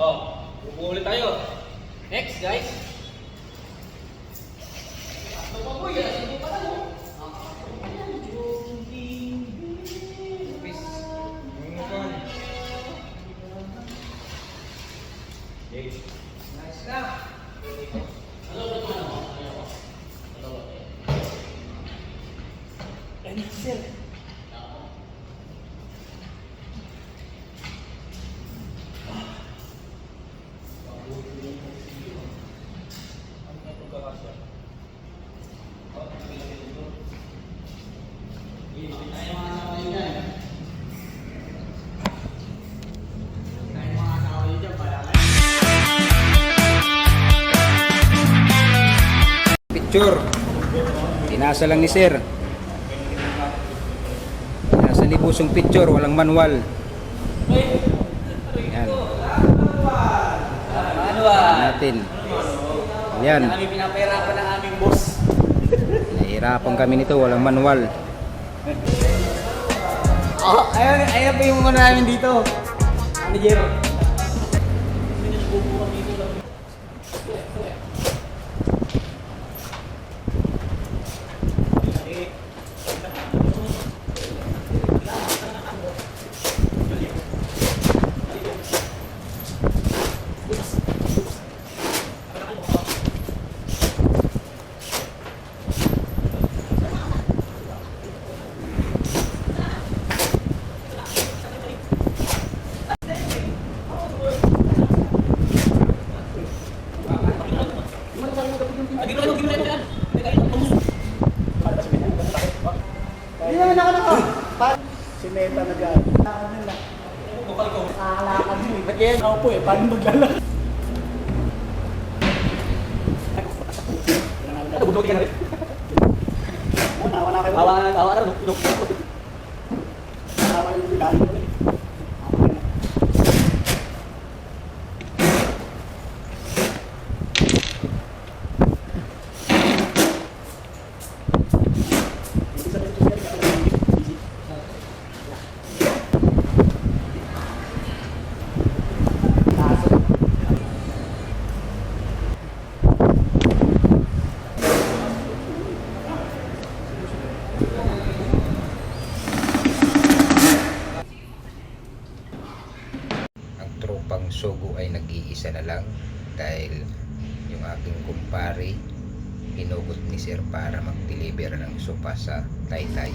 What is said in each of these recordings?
Oh, ulit tayo. Next, guys. Ano pa po yan? Ano pa lang, oh? Nice na. Ano ba ito? Ano ba ito? Ano sir? Picture. Inasa lang ni sir. Nasa libusong picture, walang manual. Yan. Manual. Natin. Yan. Kami pinapahirapan ng aming boss. Nahihirapan kami nito, walang manual. Oh, ayun pa yung mga namin dito. Manager. Simeta na dyan. Ano na? Nakakalakad mo eh. Ba't yan? Ako po eh. Paano maglalakad? Ano, bundok ka na rin? Nawa na kayo. Nawa na. Bundok. Nawa yung bilang mo eh. Tropang Sogo ay nag-iisa na lang dahil yung aking kumpare hinugot ni sir para mag-deliver ng sopa sa Taytay.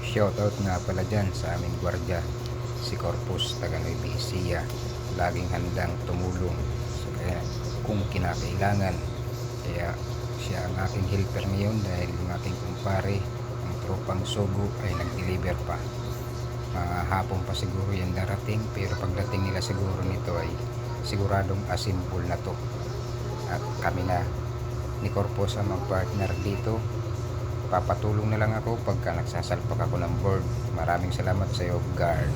Shoutout nga pala dyan sa aming gwardiya, si Corpus taga Nueva Ecija. Laging handang tumulong kung kinakailangan. Kaya siya ang aking helper ngayon dahil yung aking kumpare, ang Tropang Sogo, ay nag-deliver pa. Hapon pa siguro yan darating, pero pagdating nila siguro nito ay siguradong assemble na to. At kami na ni Corpus ang mag-partner dito. Papatulong na lang ako pagka nagsasalpak ako ng board. Maraming salamat sa iyo, guard.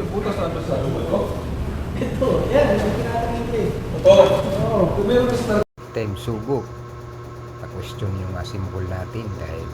Butas na ba sa ito? Ito, yan. Ito. Time Sugo. Na-question yung symbol natin dahil